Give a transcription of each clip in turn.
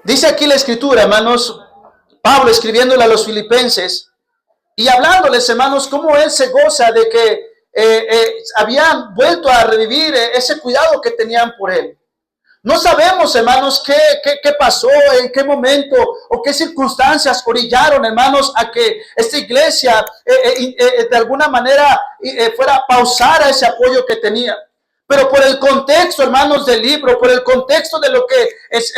Dice aquí la escritura, hermanos, Pablo escribiéndole a los filipenses y hablándoles, hermanos, cómo él se goza de que habían vuelto a revivir ese cuidado que tenían por él. No sabemos, hermanos, qué pasó, en qué momento o qué circunstancias orillaron, hermanos, a que esta iglesia de alguna manera fuera a pausar a ese apoyo que tenía. Pero por el contexto, hermanos, del libro, por el contexto de lo que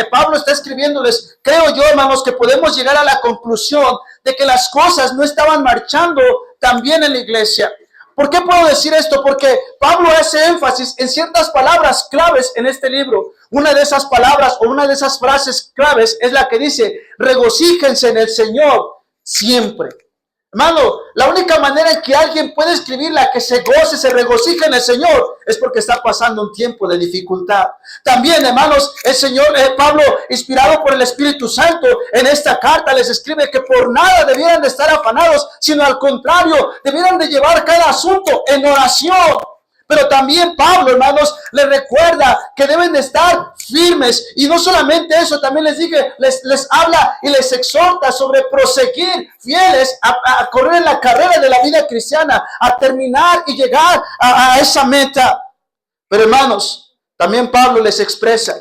Pablo está escribiéndoles, creo yo, hermanos, que podemos llegar a la conclusión de que las cosas no estaban marchando tan bien en la iglesia. ¿Por qué puedo decir esto? Porque Pablo hace énfasis en ciertas palabras claves en este libro. Una de esas palabras o una de esas frases claves es la que dice, regocíjense en el Señor siempre. Hermano, la única manera en que alguien puede escribirla, que se goce, se regocije en el Señor, es porque está pasando un tiempo de dificultad. También, hermanos, el Señor, Pablo, inspirado por el Espíritu Santo, en esta carta les escribe que por nada debieran de estar afanados, sino al contrario, debieran de llevar cada asunto en oración. Pero también Pablo, hermanos, les recuerda que deben de estar firmes. Y no solamente eso, también les habla y les exhorta sobre proseguir fieles a correr en la carrera de la vida cristiana, a terminar y llegar a esa meta. Pero hermanos, también Pablo les expresa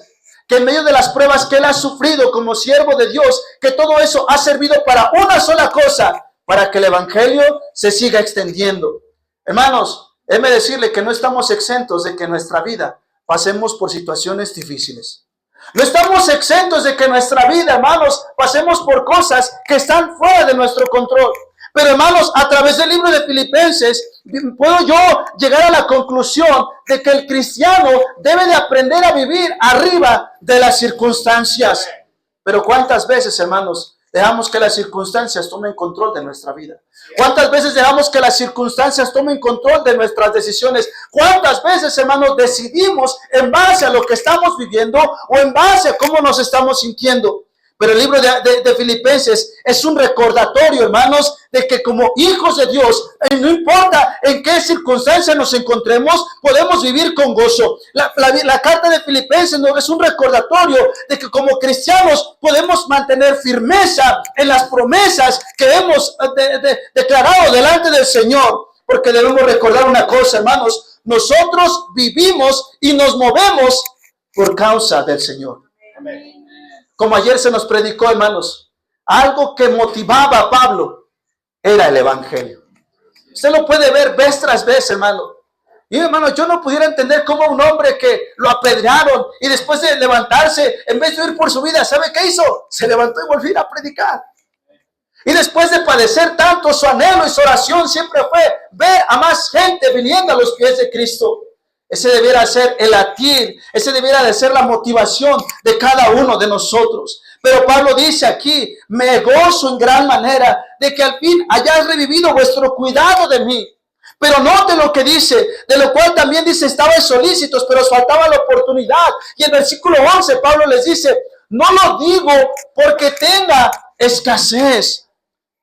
que en medio de las pruebas que él ha sufrido como siervo de Dios, que todo eso ha servido para una sola cosa, para que el evangelio se siga extendiendo. Hermanos, déjeme decirle que no estamos exentos de que en nuestra vida pasemos por situaciones difíciles. No estamos exentos de que en nuestra vida, hermanos, pasemos por cosas que están fuera de nuestro control. Pero, hermanos, a través del libro de Filipenses, puedo yo llegar a la conclusión de que el cristiano debe de aprender a vivir arriba de las circunstancias. Pero ¿cuántas veces, hermanos, dejamos que las circunstancias tomen control de nuestra vida? ¿Cuántas veces dejamos que las circunstancias tomen control de nuestras decisiones? ¿Cuántas veces, hermanos, decidimos en base a lo que estamos viviendo o en base a cómo nos estamos sintiendo? Pero el libro de Filipenses es un recordatorio, hermanos, de que como hijos de Dios, no importa en qué circunstancia nos encontremos, podemos vivir con gozo. La carta de Filipenses no es un recordatorio de que como cristianos podemos mantener firmeza en las promesas que hemos declarado delante del Señor. Porque debemos recordar una cosa, hermanos, nosotros vivimos y nos movemos por causa del Señor. Amén. Como ayer se nos predicó, hermanos, algo que motivaba a Pablo era el evangelio. Usted lo puede ver vez tras vez, hermano. Y hermano, yo no pudiera entender cómo un hombre que lo apedrearon y después de levantarse, en vez de ir por su vida, ¿sabe qué hizo? Se levantó y volvió a predicar. Y después de padecer tanto, su anhelo y su oración siempre fue ver a más gente viniendo a los pies de Cristo. Ese debiera ser el latir, ese debiera de ser la motivación de cada uno de nosotros. Pero Pablo dice aquí, me gozo en gran manera de que al fin hayáis revivido vuestro cuidado de mí. Pero note lo que dice, de lo cual también dice, estabais solícitos, pero os faltaba la oportunidad. Y en el versículo 11 Pablo les dice, no lo digo porque tenga escasez,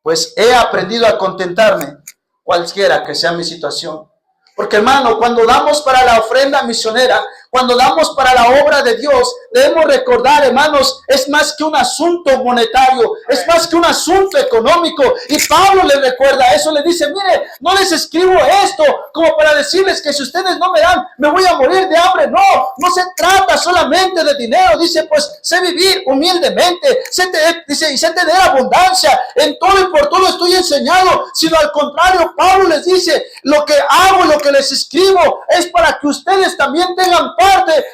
pues he aprendido a contentarme cualquiera que sea mi situación. Porque, hermano, cuando damos para la ofrenda misionera, cuando damos para la obra de Dios, debemos recordar, hermanos, es más que un asunto monetario, es más que un asunto económico. Y Pablo les recuerda eso, le dice, mire, no les escribo esto como para decirles que si ustedes no me dan, me voy a morir de hambre. No se trata solamente de dinero. Dice, pues, sé vivir humildemente, sé tener abundancia, en todo y por todo estoy enseñado. Sino al contrario, Pablo les dice, lo que hago, lo que les escribo, es para que ustedes también tengan parte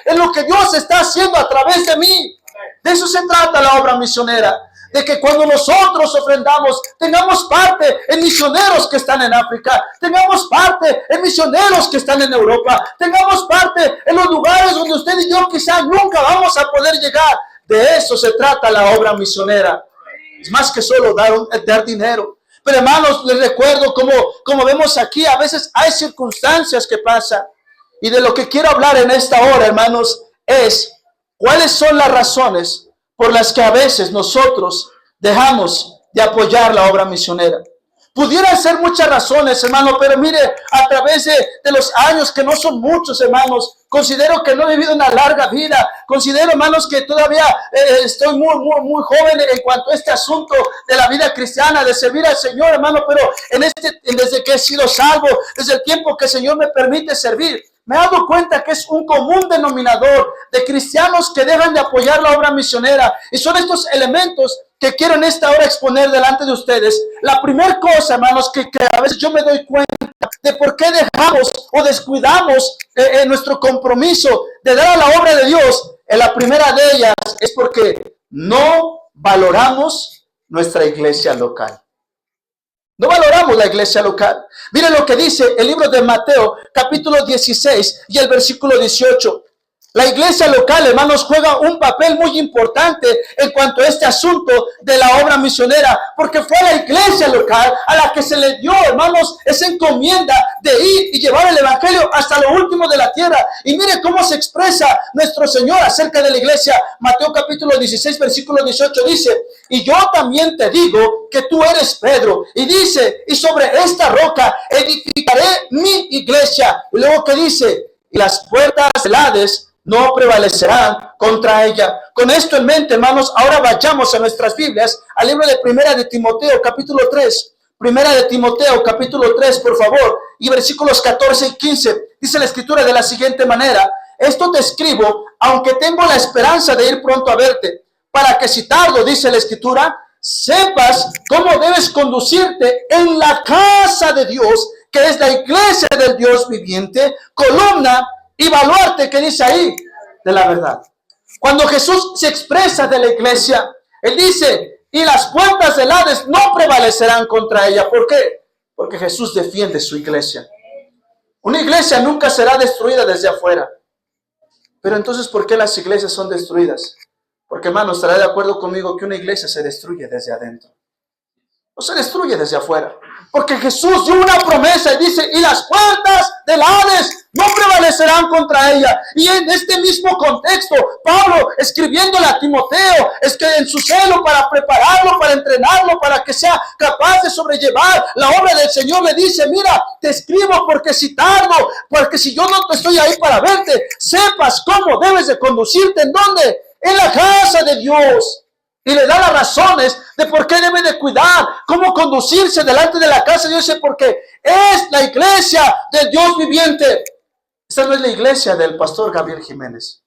en lo que Dios está haciendo a través de mí. De eso se trata la obra misionera, de que cuando nosotros ofrendamos, tengamos parte en misioneros que están en África, tengamos parte en misioneros que están en Europa, tengamos parte en los lugares donde usted y yo quizás nunca vamos a poder llegar. De eso se trata la obra misionera. Es más que solo dar dinero. Pero hermanos, les recuerdo como vemos aquí, a veces hay circunstancias que pasan. Y de lo que quiero hablar en esta hora, hermanos, es cuáles son las razones por las que a veces nosotros dejamos de apoyar la obra misionera. Pudieran ser muchas razones, hermano, pero mire, a través de los años, que no son muchos, hermanos, considero que no he vivido una larga vida. Considero, hermanos, que todavía estoy muy joven en cuanto a este asunto de la vida cristiana, de servir al Señor, hermano, pero desde que he sido salvo, desde el tiempo que el Señor me permite servir, me he dado cuenta que es un común denominador de cristianos que dejan de apoyar la obra misionera. Y son estos elementos que quiero en esta hora exponer delante de ustedes. La primera cosa, hermanos, que a veces yo me doy cuenta de por qué dejamos o descuidamos nuestro compromiso de dar a la obra de Dios. La primera de ellas es porque no valoramos nuestra iglesia local. No valoramos la iglesia local. Miren lo que dice el libro de Mateo, capítulo 16 y el versículo 18. La iglesia local, hermanos, juega un papel muy importante en cuanto a este asunto de la obra misionera, porque fue a la iglesia local a la que se le dio, hermanos, esa encomienda de ir y llevar el evangelio hasta lo último de la tierra. Y mire cómo se expresa nuestro Señor acerca de la iglesia. Mateo capítulo 16, versículo 18 dice: y yo también te digo que tú eres Pedro. Y dice: y sobre esta roca edificaré mi iglesia. Y luego que dice: y las puertas del Hades no prevalecerán contra ella. Con esto en mente, hermanos, ahora vayamos a nuestras Biblias, al libro de Primera de Timoteo, capítulo 3. Primera de Timoteo, capítulo 3, por favor, y versículos 14 y 15. Dice la Escritura de la siguiente manera: esto te escribo, aunque tengo la esperanza de ir pronto a verte, para que si tardo, dice la Escritura, sepas cómo debes conducirte en la casa de Dios, que es la iglesia del Dios viviente, columna y baluarte, que dice ahí, de la verdad. Cuando Jesús se expresa de la iglesia, Él dice: y las puertas del Hades no prevalecerán contra ella. ¿Por qué? Porque Jesús defiende su iglesia. Una iglesia nunca será destruida desde afuera. Pero entonces, ¿por qué las iglesias son destruidas? Porque, hermano, estará de acuerdo conmigo que una iglesia se destruye desde adentro. No se destruye desde afuera. Porque Jesús dio una promesa y dice: y las puertas del Hades no prevalecerán contra ella. Y en este mismo contexto, Pablo, escribiéndole a Timoteo, es que en su celo para prepararlo, para entrenarlo, para que sea capaz de sobrellevar la obra del Señor, le dice: mira, te escribo porque si tardo, porque si yo no estoy ahí para verte, sepas cómo debes de conducirte. ¿En dónde? En la casa de Dios. Y le da las razones de por qué debe de cuidar, cómo conducirse delante de la casa de Dios, porque es la iglesia del Dios viviente. Esta no es la iglesia del pastor Gabriel Jiménez.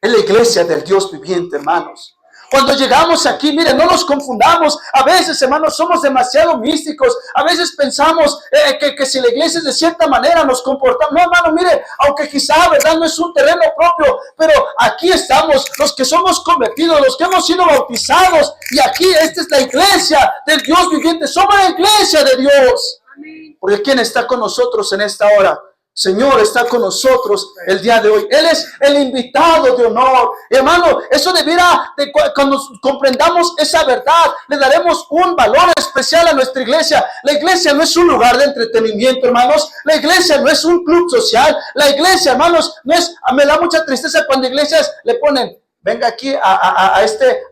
Es la iglesia del Dios viviente, hermanos. Cuando llegamos aquí, miren, no nos confundamos. A veces, hermanos, somos demasiado místicos. A veces pensamos que si la iglesia es de cierta manera nos comportamos. No, hermano, mire, aunque quizá, ¿verdad?, no es un terreno propio, pero aquí estamos los que somos convertidos, los que hemos sido bautizados. Y aquí, esta es la iglesia del Dios viviente. Somos la iglesia de Dios. Porque ¿quién está con nosotros en esta hora? Señor está con nosotros el día de hoy. Él es el invitado de honor. Hermano, eso debiera, cuando comprendamos esa verdad, le daremos un valor especial a nuestra iglesia. La iglesia no es un lugar de entretenimiento, hermanos. La iglesia no es un club social. La iglesia, hermanos, no es, me da mucha tristeza cuando iglesias le ponen: venga aquí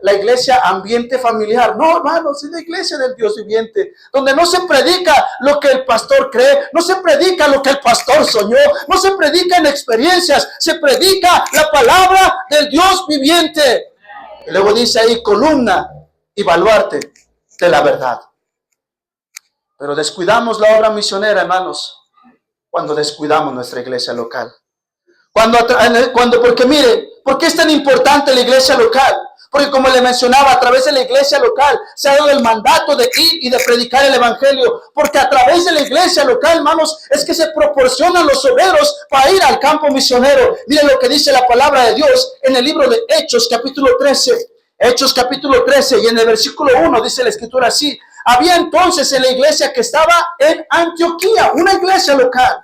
la iglesia ambiente familiar. No, hermanos, es la iglesia del Dios viviente, donde no se predica lo que el pastor cree, no se predica lo que el pastor soñó, no se predica en experiencias, se predica la palabra del Dios viviente. Y luego dice ahí: columna y baluarte de la verdad. Pero descuidamos la obra misionera, hermanos, cuando descuidamos nuestra iglesia local. Porque mire, ¿por qué es tan importante la iglesia local? Porque, como le mencionaba, a través de la iglesia local se ha dado el mandato de ir y de predicar el evangelio. Porque a través de la iglesia local, hermanos, es que se proporcionan los obreros para ir al campo misionero. Miren lo que dice la palabra de Dios en el libro de Hechos, capítulo 13. Hechos, capítulo 13, y en el versículo 1 dice la escritura así: había entonces en la iglesia que estaba en Antioquía, una iglesia local.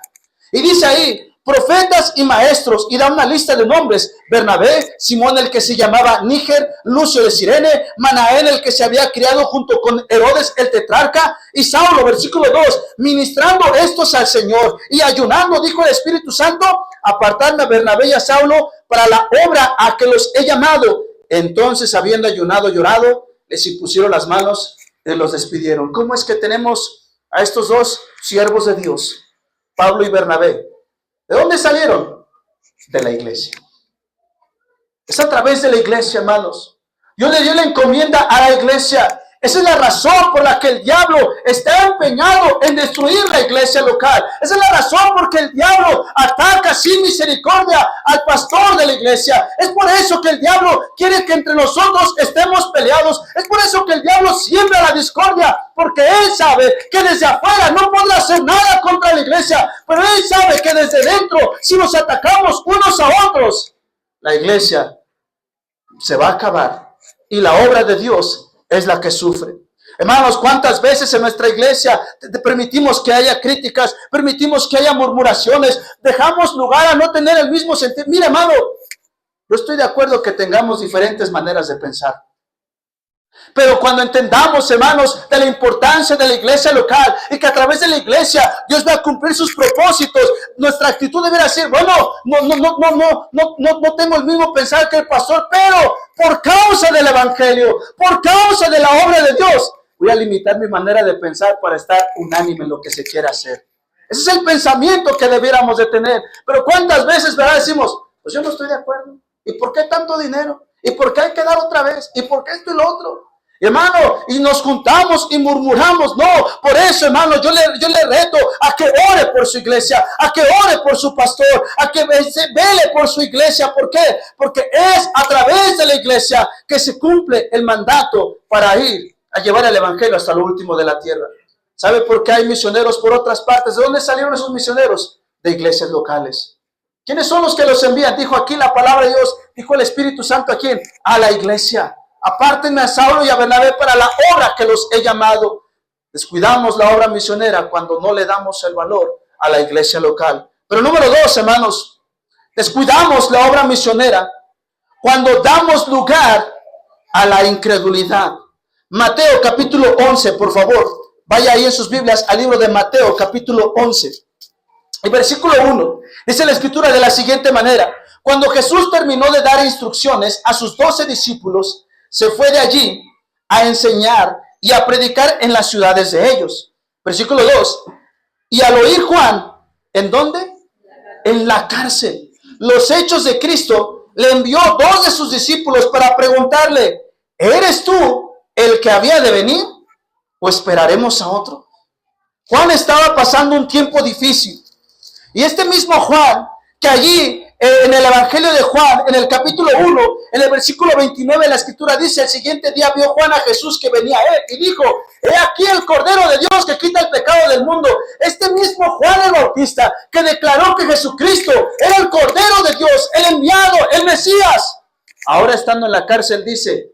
Y dice ahí: profetas y maestros, y da una lista de nombres: Bernabé, Simón el que se llamaba Níger, Lucio de Cirene, Manaén el que se había criado junto con Herodes el tetrarca, y Saulo, versículo 2, ministrando estos al Señor y ayunando, dijo el Espíritu Santo: apartadme a Bernabé y a Saulo para la obra a que los he llamado. Entonces, habiendo ayunado y llorado, les impusieron las manos y los despidieron. ¿Cómo es que tenemos a estos dos siervos de Dios, Pablo y Bernabé. ¿De dónde salieron? De la iglesia. Es a través de la iglesia, hermanos. Dios le dio la encomienda a la iglesia. Esa es la razón por la que el diablo está empeñado en destruir la iglesia local. Esa es la razón por que el diablo ataca sin misericordia al pastor de la iglesia. Es por eso que el diablo quiere que entre nosotros estemos peleados. Es por eso que el diablo siembra la discordia, porque él sabe que desde afuera no podrá hacer nada contra la iglesia, pero él sabe que desde dentro, si nos atacamos unos a otros, la iglesia se va a acabar y la obra de Dios es la que sufre. Hermanos, ¿cuántas veces en nuestra iglesia permitimos que haya críticas, permitimos que haya murmuraciones, dejamos lugar a no tener el mismo sentido? Mira, hermano, yo estoy de acuerdo que tengamos diferentes maneras de pensar. Pero cuando entendamos, hermanos, de la importancia de la iglesia local y que a través de la iglesia Dios va a cumplir sus propósitos, nuestra actitud debería ser, bueno, no tengo el mismo pensar que el pastor, pero por causa del evangelio, por causa de la obra de Dios, voy a limitar mi manera de pensar para estar unánime en lo que se quiera hacer. Ese es el pensamiento que debiéramos de tener. Pero ¿cuántas veces, verdad, decimos, pues yo no estoy de acuerdo? ¿Y por qué tanto dinero? ¿Y por qué hay que dar otra vez? ¿Y por qué esto y lo otro? Hermano, y nos juntamos y murmuramos. No, por eso, hermano, yo le reto a que ore por su iglesia, a que ore por su pastor, a que vele por su iglesia. ¿Por qué? Porque es a través de la iglesia que se cumple el mandato para ir a llevar el evangelio hasta lo último de la tierra. ¿Sabe por qué hay misioneros por otras partes? ¿De dónde salieron esos misioneros? De iglesias locales. ¿Quiénes son los que los envían? Dijo aquí la palabra de Dios, dijo el Espíritu Santo a quién, a la iglesia. Apártenme a Saulo y a Bernabé para la obra que los he llamado. Descuidamos la obra misionera cuando no le damos el valor a la iglesia local. Pero número 2, hermanos, descuidamos la obra misionera cuando damos lugar a la incredulidad. Mateo capítulo 11, por favor. Vaya ahí en sus Biblias al libro de Mateo capítulo 11. El versículo 1 dice la escritura de la siguiente manera. Cuando Jesús terminó de dar instrucciones a sus 12 discípulos, se fue de allí a enseñar y a predicar en las ciudades de ellos. Versículo 2. Y al oír Juan, ¿en dónde? En la cárcel. Los hechos de Cristo, le envió 2 de sus discípulos para preguntarle, ¿eres tú el que había de venir o esperaremos a otro? Juan estaba pasando un tiempo difícil. Y este mismo Juan, que allí en el Evangelio de Juan, en el capítulo 1, en el versículo 29, la escritura dice, el siguiente día vio Juan a Jesús que venía a él y dijo, he aquí el Cordero de Dios que quita el pecado del mundo. Este mismo Juan el Bautista, que declaró que Jesucristo era el Cordero de Dios, el enviado, el Mesías. Ahora estando en la cárcel dice,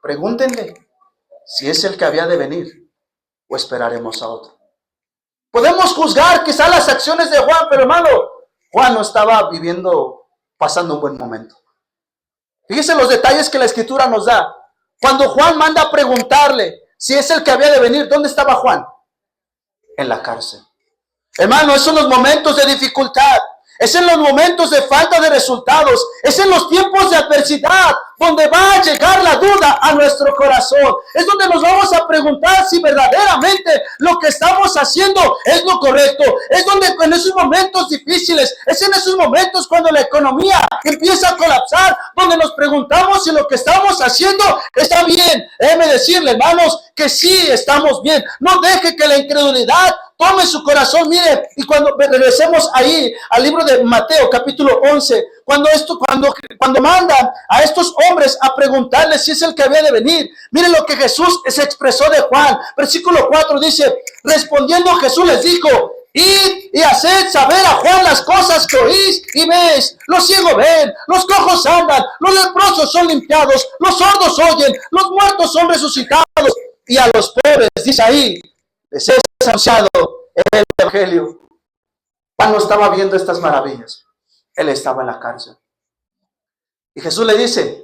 pregúntenle si es el que había de venir o esperaremos a otro. Podemos juzgar quizás las acciones de Juan, pero hermano, Juan no estaba pasando un buen momento. Fíjese los detalles que la escritura nos da. Cuando Juan manda a preguntarle si es el que había de venir, ¿dónde estaba Juan? En la cárcel. Hermano, esos son los momentos de dificultad. Es en los momentos de falta de resultados. Es en los tiempos de adversidad donde va a llegar la duda a nuestro corazón. Es donde nos vamos a preguntar si verdaderamente lo que estamos haciendo es lo correcto. Es donde en esos momentos difíciles, es en esos momentos cuando la economía empieza a colapsar, donde nos preguntamos si lo que estamos haciendo está bien. Déjeme decirle, hermanos, que sí estamos bien. No deje que la incredulidad tome su corazón. Mire, y cuando regresemos ahí al libro de Mateo capítulo 11, cuando mandan a estos hombres a preguntarles si es el que había de venir, miren lo que Jesús se expresó de Juan. Versículo 4 dice, respondiendo Jesús les dijo, id y haced saber a Juan las cosas que oís y veis. Los ciegos ven, los cojos andan, los leprosos son limpiados, los sordos oyen, los muertos son resucitados, y a los pobres, dice ahí, les es anunciado el evangelio. Juan no estaba viendo estas maravillas. Él estaba en la cárcel. Y Jesús le dice,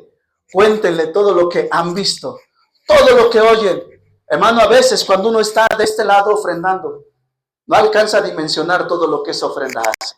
cuéntenle todo lo que han visto, todo lo que oyen. Hermano, a veces cuando uno está de este lado ofrendando, no alcanza a dimensionar todo lo que esa ofrenda hace.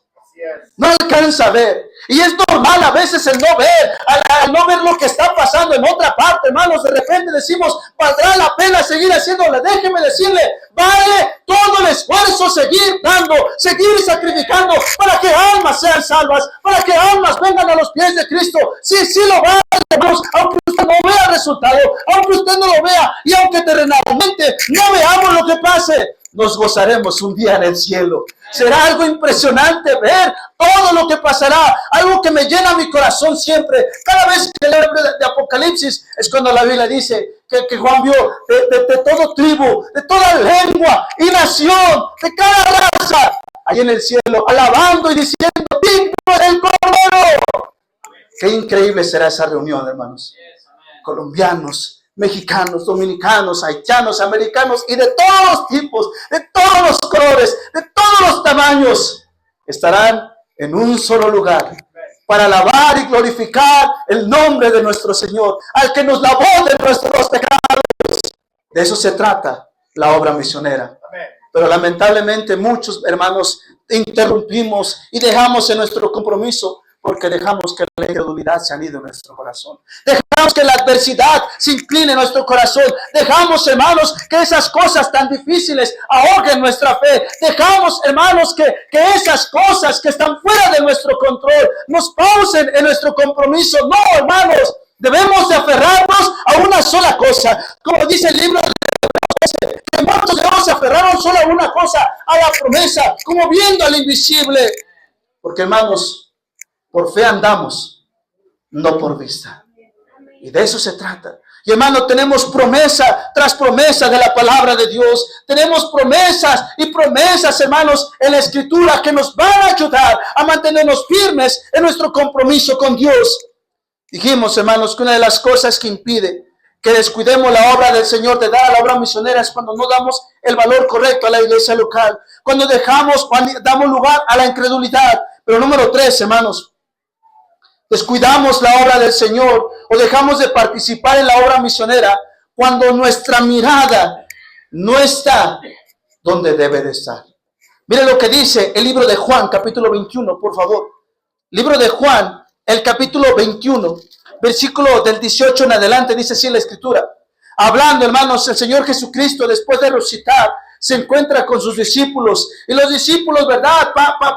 No alcanza a ver. Y es normal a veces el no ver, al no ver lo que está pasando en otra parte, hermanos. De repente decimos, valdrá la pena seguir haciéndole. Déjeme decirle, vale todo el esfuerzo seguir dando, seguir sacrificando para que almas sean salvas, para que almas vengan a los pies de Cristo. Sí, sí lo vale, hermanos, aunque usted no vea el resultado, aunque usted no lo vea y aunque terrenalmente no veamos lo que pase, nos gozaremos un día en el cielo. Será algo impresionante ver todo lo que pasará, algo que me llena mi corazón siempre. Cada vez que leo de Apocalipsis es cuando la Biblia dice que Juan vio de todo tribu, de toda lengua y nación, de cada raza, ahí en el cielo, alabando y diciendo, digno es el Cordero. Qué increíble será esa reunión, hermanos. Colombianos, mexicanos, dominicanos, haitianos, americanos y de todos los tipos, de todos los colores, de todos los tamaños, estarán en un solo lugar para alabar y glorificar el nombre de nuestro Señor, al que nos lavó de nuestros pecados. De eso se trata la obra misionera. Pero lamentablemente muchos hermanos interrumpimos y dejamos en nuestro compromiso, porque dejamos que la incredulidad se anide en nuestro corazón. Dejamos que la adversidad se incline en nuestro corazón. Dejamos, hermanos, que esas cosas tan difíciles ahoguen nuestra fe. Dejamos, hermanos, que esas cosas que están fuera de nuestro control nos pausen en nuestro compromiso. No, hermanos, debemos de aferrarnos a una sola cosa. Como dice el libro de que muchos de ellos se aferraron solo a una cosa, a la promesa, como viendo al invisible. Porque, hermanos, por fe andamos, no por vista. Y de eso se trata. Y hermano, tenemos promesa tras promesa de la palabra de Dios. Tenemos promesas y promesas, hermanos, en la Escritura que nos van a ayudar a mantenernos firmes en nuestro compromiso con Dios. Dijimos, hermanos, que una de las cosas que impide que descuidemos la obra del Señor, de dar a la obra misionera, es cuando no damos el valor correcto a la iglesia local. Cuando damos lugar a la incredulidad. Pero número 3, hermanos, descuidamos la obra del Señor o dejamos de participar en la obra misionera cuando nuestra mirada no está donde debe de estar. Mire lo que dice el libro de Juan, capítulo 21, por favor. Libro de Juan, el capítulo 21, versículo del 18 en adelante, dice así la Escritura. Hablando, hermanos, el Señor Jesucristo, después de resucitar, se encuentra con sus discípulos. Y los discípulos, ¿verdad?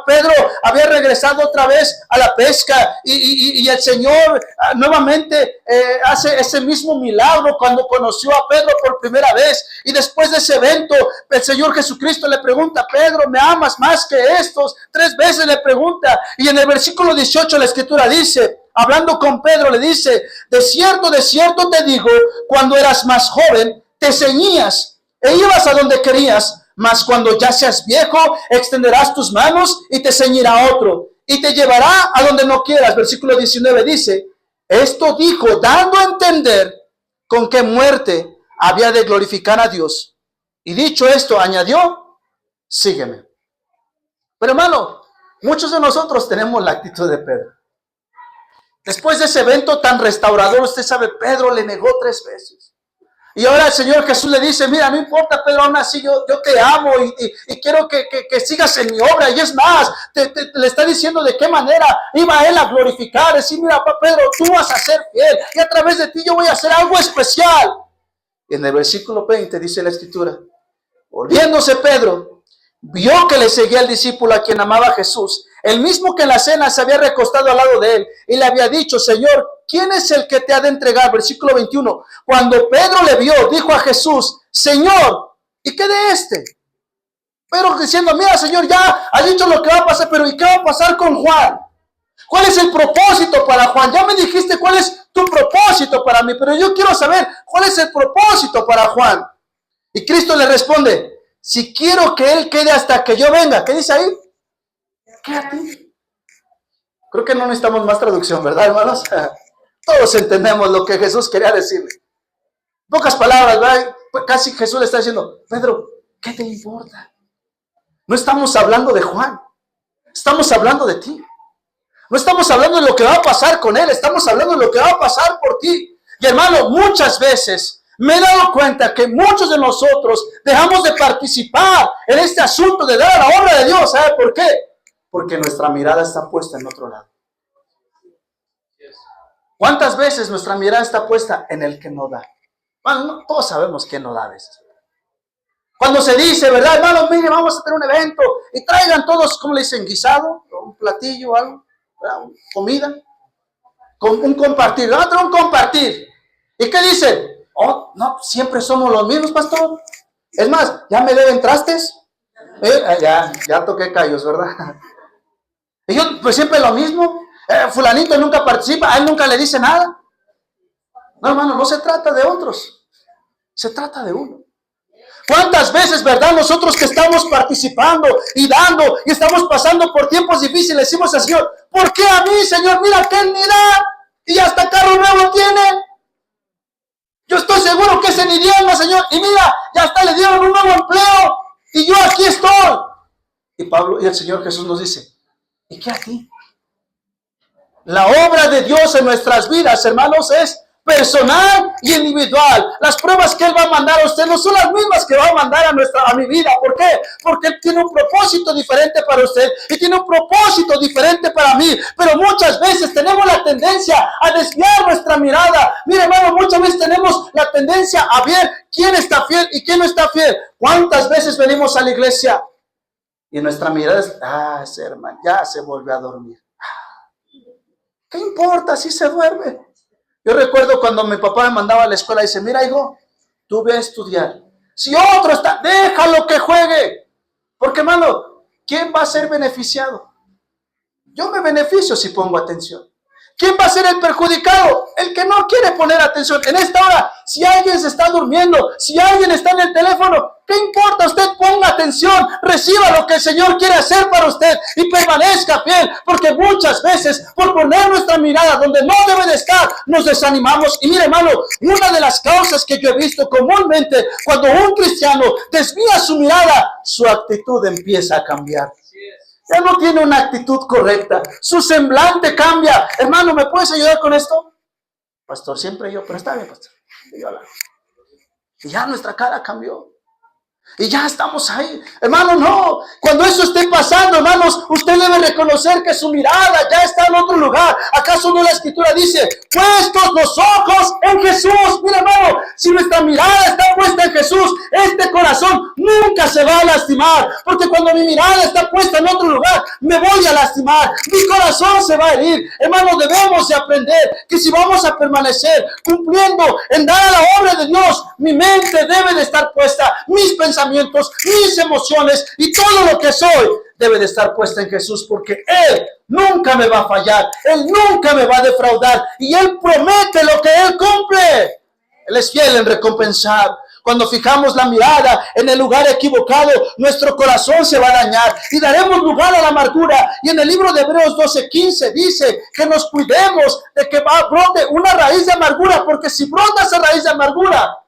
Pedro había regresado otra vez a la pesca. Y el Señor nuevamente hace ese mismo milagro cuando conoció a Pedro por primera vez. Y después de ese evento, el Señor Jesucristo le pregunta, Pedro, ¿me amas más que estos? 3 veces le pregunta. Y en el versículo 18 la Escritura dice, hablando con Pedro, le dice, de cierto te digo, cuando eras más joven, te ceñías e ibas a donde querías, mas cuando ya seas viejo, extenderás tus manos y te ceñirá otro, y te llevará a donde no quieras. Versículo 19 dice, esto dijo, dando a entender con qué muerte había de glorificar a Dios. Y dicho esto, añadió, sígueme. Pero hermano, muchos de nosotros tenemos la actitud de Pedro. Después de ese evento tan restaurador, usted sabe, Pedro le negó 3 veces. Y ahora el Señor Jesús le dice, mira, no importa, Pedro, aún así yo te amo y quiero que sigas en mi obra. Y es más, le está diciendo de qué manera iba él a glorificar. Decir, mira, Pedro, tú vas a ser fiel y a través de ti yo voy a hacer algo especial. Y en el versículo 20 dice la Escritura, volviéndose Pedro, vio que le seguía el discípulo a quien amaba Jesús, el mismo que en la cena se había recostado al lado de él y le había dicho, Señor, ¿quién es el que te ha de entregar? Versículo 21. Cuando Pedro le vio, dijo a Jesús, Señor, ¿y qué de este? Pedro diciendo, mira, Señor, ya has dicho lo que va a pasar, pero ¿y qué va a pasar con Juan? ¿Cuál es el propósito para Juan? Ya me dijiste cuál es tu propósito para mí, pero yo quiero saber cuál es el propósito para Juan. Y Cristo le responde, si quiero que él quede hasta que yo venga. ¿Qué dice ahí? Quédate. Creo que no necesitamos más traducción, ¿verdad, hermanos? Todos entendemos lo que Jesús quería decirle. Pocas palabras, ¿verdad? Casi Jesús le está diciendo, Pedro, ¿qué te importa? No estamos hablando de Juan, estamos hablando de ti. No estamos hablando de lo que va a pasar con él, estamos hablando de lo que va a pasar por ti. Y hermano, muchas veces me he dado cuenta que muchos de nosotros dejamos de participar en este asunto de dar a la obra de Dios. ¿Sabe por qué? Porque nuestra mirada está puesta en otro lado. ¿Cuántas veces nuestra mirada está puesta en el que no da? Bueno, todos sabemos que no da a veces. Cuando se dice, ¿verdad, hermano? Mire, vamos a tener un evento y traigan todos, ¿cómo le dicen? Guisado, un platillo, algo, ¿verdad? Comida, con un compartir. Vamos a tener un compartir. ¿Y qué dicen? Oh, no, siempre somos los mismos, pastor. Es más, ¿ya me deben trastes? Ya toqué callos, ¿verdad? Y yo, pues siempre lo mismo. Fulanito nunca participa, a él nunca le dice nada. No, hermano, no se trata de otros. Se trata de uno. ¿Cuántas veces, verdad, nosotros que estamos participando y dando y estamos pasando por tiempos difíciles, decimos al Señor, ¿por qué a mí, Señor? Mira que Él ni da y hasta carro nuevo tiene. Yo estoy seguro que ese ni diezma, Señor, y mira, ya hasta le dieron un nuevo empleo y yo aquí estoy. Y Pablo y el Señor Jesús nos dice, ¿y qué a ti? La obra de Dios en nuestras vidas, hermanos, es personal y individual. Las pruebas que Él va a mandar a usted no son las mismas que va a mandar a mi vida. ¿Por qué? Porque Él tiene un propósito diferente para usted y tiene un propósito diferente para mí. Pero muchas veces tenemos la tendencia a desviar nuestra mirada. Mire, hermano, muchas veces tenemos la tendencia a ver quién está fiel y quién no está fiel. ¿Cuántas veces venimos a la iglesia y nuestra mirada es, ese hermano ya se volvió a dormir? ¿Qué importa si se duerme? Yo recuerdo cuando mi papá me mandaba a la escuela y dice, mira, hijo, tú ve a estudiar. Si otro está, déjalo que juegue. Porque, hermano, ¿quién va a ser beneficiado? Yo me beneficio si pongo atención. ¿Quién va a ser el perjudicado? El que no quiere poner atención. En esta hora, si alguien se está durmiendo, si alguien está en el teléfono, ¿qué importa? Usted ponga atención, reciba lo que el Señor quiere hacer para usted y permanezca fiel, porque muchas veces, por poner nuestra mirada donde no debe de estar, nos desanimamos. Y mire, hermano, una de las causas que yo he visto comúnmente, cuando un cristiano desvía su mirada, su actitud empieza a cambiar. Ya no tiene una actitud correcta. Su semblante cambia. Hermano, ¿me puedes ayudar con esto? Pastor, siempre yo, pero está bien, pastor. Y ya nuestra cara cambió. Y ya estamos ahí. Hermano, no. Cuando eso esté pasando, hermanos, usted debe reconocer que su mirada ya está en otro lugar. ¿Acaso no la Escritura dice, puestos los ojos en Jesús? Mira, hermano, si nuestra mirada está puesta en Jesús, este corazón nunca se va a lastimar. Porque cuando mi mirada está puesta en otro lugar, me voy a lastimar. Mi corazón se va a herir. Hermano, debemos de aprender que si vamos a permanecer cumpliendo en dar a la obra de Dios, mi mente debe de estar puesta, mis pensamientos, mis emociones y todo lo que soy debe de estar puesta en Jesús, porque Él nunca me va a fallar, Él nunca me va a defraudar y Él promete lo que Él cumple. Él es fiel en recompensar. Cuando fijamos la mirada en el lugar equivocado, nuestro corazón se va a dañar y daremos lugar a la amargura. Y en el libro de Hebreos 12:15 dice que nos cuidemos de que brote una raíz de amargura, porque si brota esa raíz de amargura,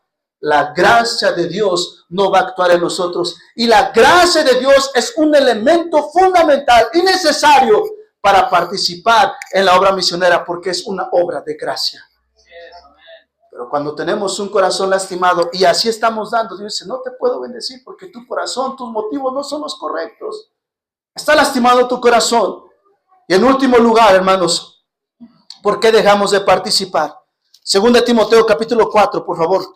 la gracia de Dios no va a actuar en nosotros. Y la gracia de Dios es un elemento fundamental y necesario para participar en la obra misionera, porque es una obra de gracia. Pero cuando tenemos un corazón lastimado y así estamos dando, Dios dice, no te puedo bendecir porque tu corazón, tus motivos no son los correctos. Está lastimado tu corazón. Y en último lugar, hermanos, ¿por qué dejamos de participar? 2 Timoteo capítulo 4, por favor.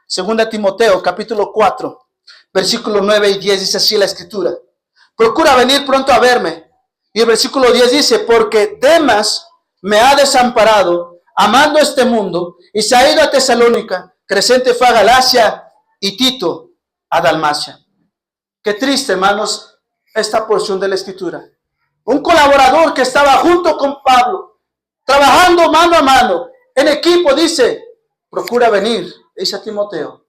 2 Timoteo capítulo 4, versículos 9 y 10 dice así la Escritura. Procura venir pronto a verme. Y el versículo 10 dice, porque Demas me ha desamparado, amando este mundo, y se ha ido a Tesalónica. Crescente fue a Galacia y Tito a Dalmacia. Qué triste, hermanos, esta porción de la Escritura. Un colaborador que estaba junto con Pablo, trabajando mano a mano, en equipo, dice, procura venir, dice a Timoteo,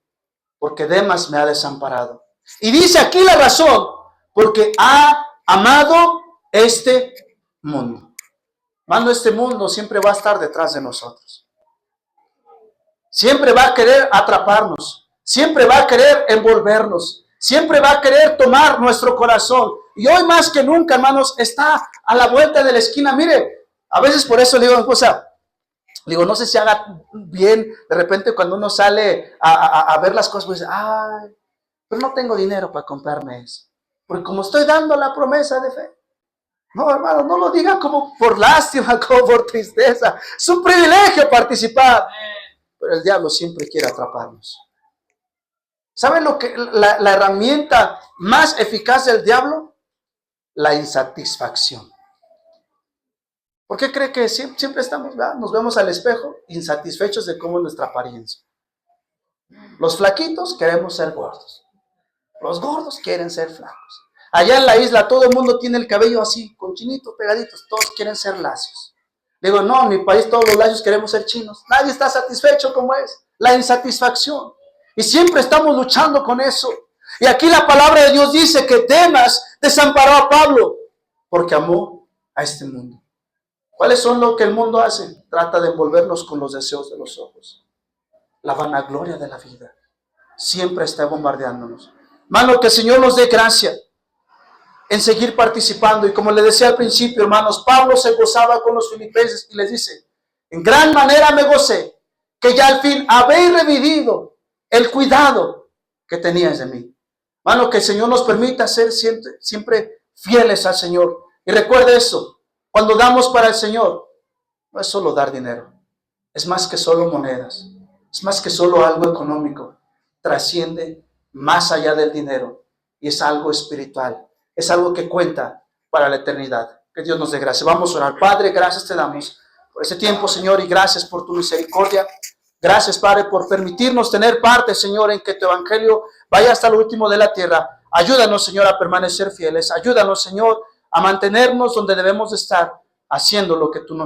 porque Demas me ha desamparado. Y dice aquí la razón, porque ha amado este mundo. Hermano, este mundo siempre va a estar detrás de nosotros. Siempre va a querer atraparnos. Siempre va a querer envolvernos. Siempre va a querer tomar nuestro corazón. Y hoy más que nunca, hermanos, está a la vuelta de la esquina. Mire, a veces por eso le digo a mi esposa, digo, no sé si haga bien, de repente cuando uno sale a ver las cosas, pues, ay, pero no tengo dinero para comprarme eso. Porque como estoy dando la promesa de fe, No, hermano, no lo diga como por lástima, como por tristeza. Es un privilegio participar. Pero el diablo siempre quiere atraparnos. ¿Saben lo que la herramienta más eficaz del diablo? La insatisfacción. ¿Por qué cree que siempre estamos, ¿verdad? Nos vemos al espejo insatisfechos de cómo es nuestra apariencia? Los flaquitos queremos ser gordos. Los gordos quieren ser flacos. Allá en la isla todo el mundo tiene el cabello así, con chinitos pegaditos. Todos quieren ser lacios. Digo, no, en mi país todos los lacios queremos ser chinos. Nadie está satisfecho como es. La insatisfacción. Y siempre estamos luchando con eso. Y aquí la palabra de Dios dice que Demas desamparó a Pablo porque amó a este mundo. ¿Cuáles son lo que el mundo hace? Trata de envolvernos con los deseos de los ojos. La vanagloria de la vida. Siempre está bombardeándonos. Hermano, que el Señor nos dé gracia en seguir participando. Y como le decía al principio, hermanos, Pablo se gozaba con los filipenses y les dice, en gran manera me gocé, que ya al fin habéis revivido el cuidado que teníais de mí. Hermano, que el Señor nos permita ser siempre fieles al Señor. Y recuerde eso, cuando damos para el Señor, no es solo dar dinero, es más que solo monedas, es más que solo algo económico, trasciende más allá del dinero y es algo espiritual. Es algo que cuenta para la eternidad. Que Dios nos dé gracia. Vamos a orar. Padre, gracias te damos por este tiempo, Señor, y gracias por tu misericordia. Gracias, Padre, por permitirnos tener parte, Señor, en que tu evangelio vaya hasta lo último de la tierra. Ayúdanos, Señor, a permanecer fieles. Ayúdanos, Señor, a mantenernos donde debemos de estar, haciendo lo que tú nos